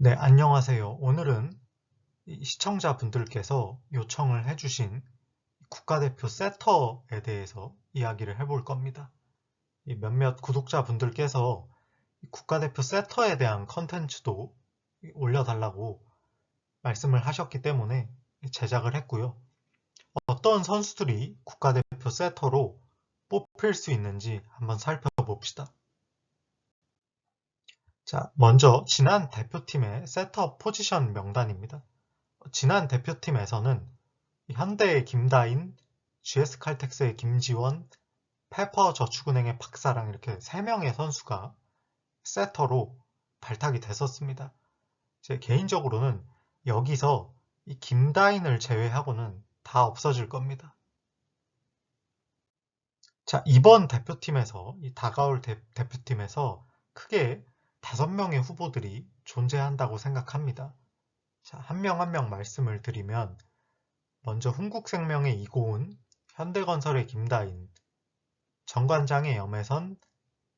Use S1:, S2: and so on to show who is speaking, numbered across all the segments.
S1: 네, 안녕하세요. 오늘은 이 시청자분들께서 요청을 해주신 국가대표 세터에 대해서 이야기를 해볼 겁니다. 이 몇몇 구독자분들께서 이 국가대표 세터에 대한 컨텐츠도 올려달라고 말씀을 하셨기 때문에 제작을 했고요. 어떤 선수들이 국가대표 세터로 뽑힐 수 있는지 한번 살펴봅시다. 자, 먼저 지난 대표팀의 세터 포지션 명단입니다. 지난 대표팀에서는 현대의 김다인, GS칼텍스의 김지원, 페퍼저축은행의 박사랑 이렇게 3명의 선수가 세터로 발탁이 됐었습니다. 제 개인적으로는 여기서 이 김다인을 제외하고는 다 없어질 겁니다. 자, 이번 대표팀에서, 이 다가올 대표팀에서 크게 5명의 후보들이 존재한다고 생각합니다. 자, 한 명 한 명 말씀을 드리면 먼저 흥국생명의 이고은, 현대건설의 김다인, 정관장의 염혜선,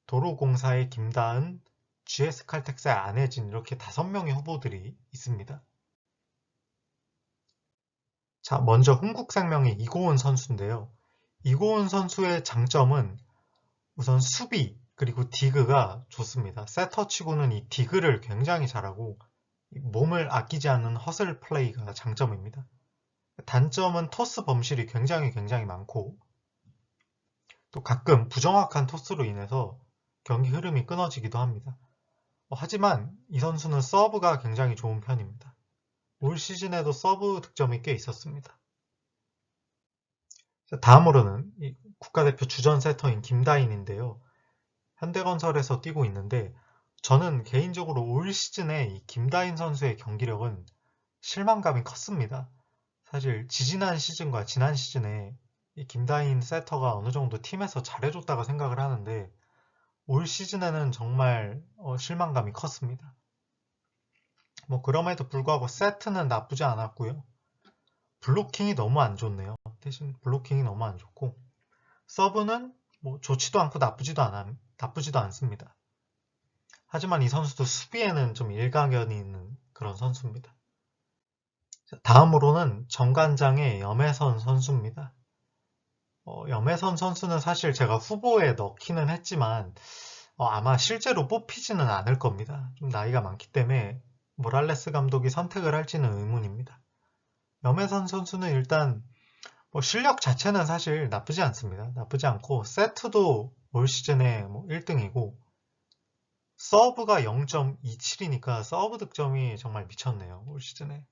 S1: 도로공사의 김다은, GS칼텍스의 안혜진 이렇게 5명의 후보들이 있습니다. 자, 먼저 흥국생명의 이고은 선수인데요. 이고은 선수의 장점은 우선 수비 그리고 디그가 좋습니다. 세터치고는 이 디그를 굉장히 잘하고 몸을 아끼지 않는 허슬 플레이가 장점입니다. 단점은 토스 범실이 굉장히 많고 또 가끔 부정확한 토스로 인해서 경기 흐름이 끊어지기도 합니다. 하지만 이 선수는 서브가 굉장히 좋은 편입니다. 올 시즌에도 서브 득점이 꽤 있었습니다. 다음으로는 이 국가대표 주전 세터인 김다인인데요. 현대건설에서 뛰고 있는데 저는 개인적으로 올 시즌에 이 김다인 선수의 경기력은 실망감이 컸습니다. 사실 지지난 시즌과 지난 시즌에 이 김다인 세터가 어느 정도 팀에서 잘해줬다고 생각을 하는데 올 시즌에는 정말 실망감이 컸습니다. 그럼에도 불구하고 세트는 나쁘지 않았고요. 블로킹이 너무 안 좋네요. 대신 블로킹이 너무 안 좋고 서브는 좋지도 않고 나쁘지도 않습니다. 하지만 이 선수도 수비에는 좀 일가견이 있는 그런 선수입니다. 다음으로는 정관장의 염혜선 선수입니다. 염혜선 선수는 사실 제가 후보에 넣기는 했지만 아마 실제로 뽑히지는 않을 겁니다. 좀 나이가 많기 때문에 모랄레스 감독이 선택을 할지는 의문입니다. 염혜선 선수는 일단 실력 자체는 사실 나쁘지 않습니다. 나쁘지 않고 세트도 올 시즌에 1등이고 서브가 0.27이니까 서브 득점이 정말 미쳤네요. 올 시즌에.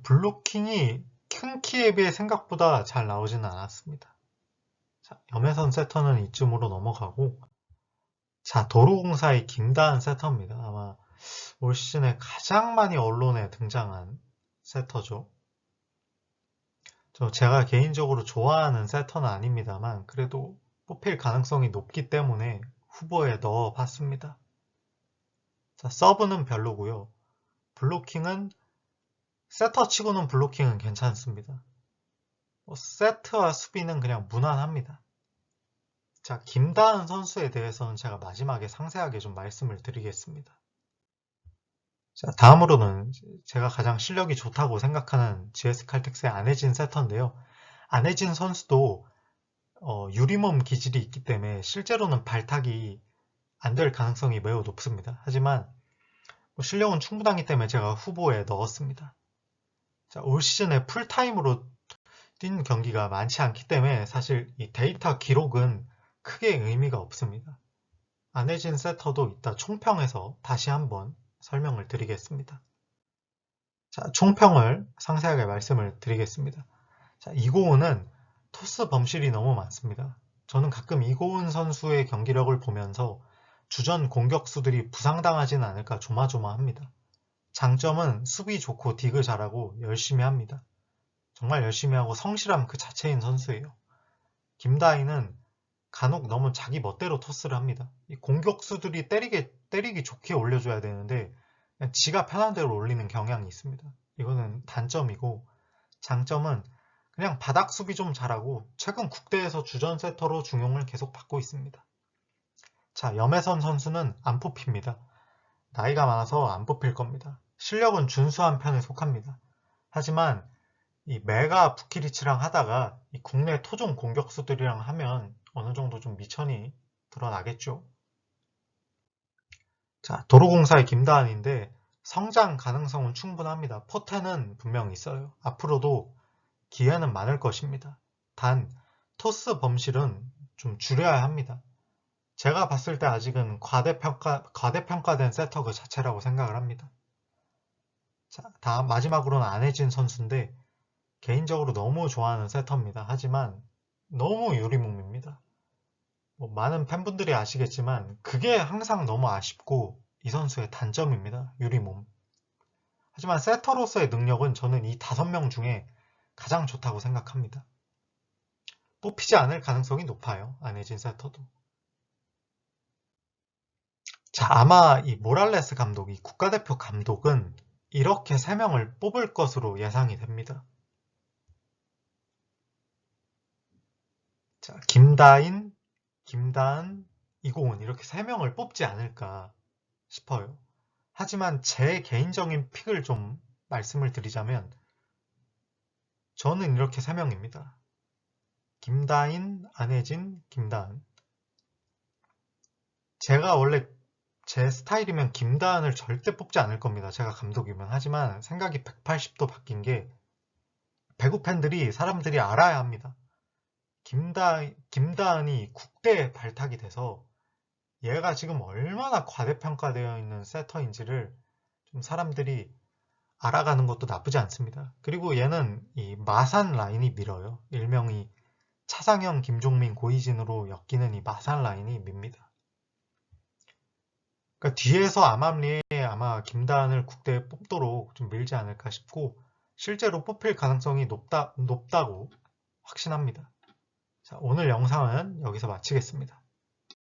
S1: 블로킹이 큰 키에 비해 생각보다 잘 나오지는 않았습니다. 자, 염혜선 세터는 이쯤으로 넘어가고 자, 도로공사의 김다은 세터입니다. 아마 올 시즌에 가장 많이 언론에 등장한 세터죠. 제가 개인적으로 좋아하는 세터는 아닙니다만 그래도 뽑힐 가능성이 높기 때문에 후보에 넣어봤습니다. 자, 서브는 별로고요. 블로킹은 세터치고는 블로킹은 괜찮습니다. 세트와 수비는 그냥 무난합니다. 자, 김다은 선수에 대해서는 제가 마지막에 상세하게 좀 말씀을 드리겠습니다. 자, 다음으로는 제가 가장 실력이 좋다고 생각하는 GS칼텍스의 안혜진 세터인데요. 안혜진 선수도 유리몸 기질이 있기 때문에 실제로는 발탁이 안 될 가능성이 매우 높습니다. 하지만 실력은 충분하기 때문에 제가 후보에 넣었습니다. 자, 올 시즌에 풀타임으로 뛴 경기가 많지 않기 때문에 사실 이 데이터 기록은 크게 의미가 없습니다. 안혜진 세터도 이따 총평에서 다시 한번 설명을 드리겠습니다. 자, 총평을 상세하게 말씀을 드리겠습니다. 자, 이고은은 토스 범실이 너무 많습니다. 저는 가끔 이고은 선수의 경기력을 보면서 주전 공격수들이 부상당하지는 않을까 조마조마합니다. 장점은 수비 좋고 디그 잘하고 열심히 합니다. 정말 열심히 하고 성실함 그 자체인 선수예요. 김다희는 간혹 너무 자기 멋대로 토스를 합니다. 이 공격수들이 때리기 좋게 올려줘야 되는데 그냥 지가 편한 대로 올리는 경향이 있습니다. 이거는 단점이고 장점은 그냥 바닥 수비 좀 잘하고 최근 국대에서 주전 세터로 중용을 계속 받고 있습니다. 자, 염혜선 선수는 안 뽑힙니다. 나이가 많아서 안 뽑힐 겁니다. 실력은 준수한 편에 속합니다. 하지만 이 메가 부키리치랑 하다가 이 국내 토종 공격수들이랑 하면 어느 정도 좀 미천이 드러나겠죠. 자, 도로공사의 김다한인데 성장 가능성은 충분합니다. 포텐은 분명히 있어요. 앞으로도 기회는 많을 것입니다. 단 토스 범실은 좀 줄여야 합니다. 제가 봤을 때 아직은 과대평가된 세터 그 자체라고 생각을 합니다. 자, 다음 마지막으로는 안혜진 선수인데 개인적으로 너무 좋아하는 세터입니다. 하지만 너무 유리몸입니다. 뭐 많은 팬분들이 아시겠지만 그게 항상 너무 아쉽고 이 선수의 단점입니다. 유리몸. 하지만 세터로서의 능력은 저는 이 5명 중에 가장 좋다고 생각합니다. 뽑히지 않을 가능성이 높아요. 안혜진 세터도. 자, 아마 이 모랄레스 감독, 이 국가대표 감독은 이렇게 3명을 뽑을 것으로 예상이 됩니다. 자, 김다인, 김다은, 이고은 이렇게 3명을 뽑지 않을까 싶어요. 하지만 제 개인적인 픽을 좀 말씀을 드리자면 저는 이렇게 3명입니다. 김다인, 안혜진, 김다은. 제가 원래 제 스타일이면 김다은을 절대 뽑지 않을 겁니다. 제가 감독이면. 하지만 생각이 180도 바뀐 게 배구 팬들이 사람들이 알아야 합니다. 김다은이 국대에 발탁이 돼서 얘가 지금 얼마나 과대평가되어 있는 세터인지를 좀 사람들이 알아가는 것도 나쁘지 않습니다. 그리고 얘는 이 마산 라인이 밀어요. 일명이 차상현, 김종민, 고이진으로 엮이는 이 마산 라인이 밉니다. 그러니까 뒤에서 암암리에 아마 김다은을 국대에 뽑도록 좀 밀지 않을까 싶고 실제로 뽑힐 가능성이 높다고 확신합니다. 자, 오늘 영상은 여기서 마치겠습니다.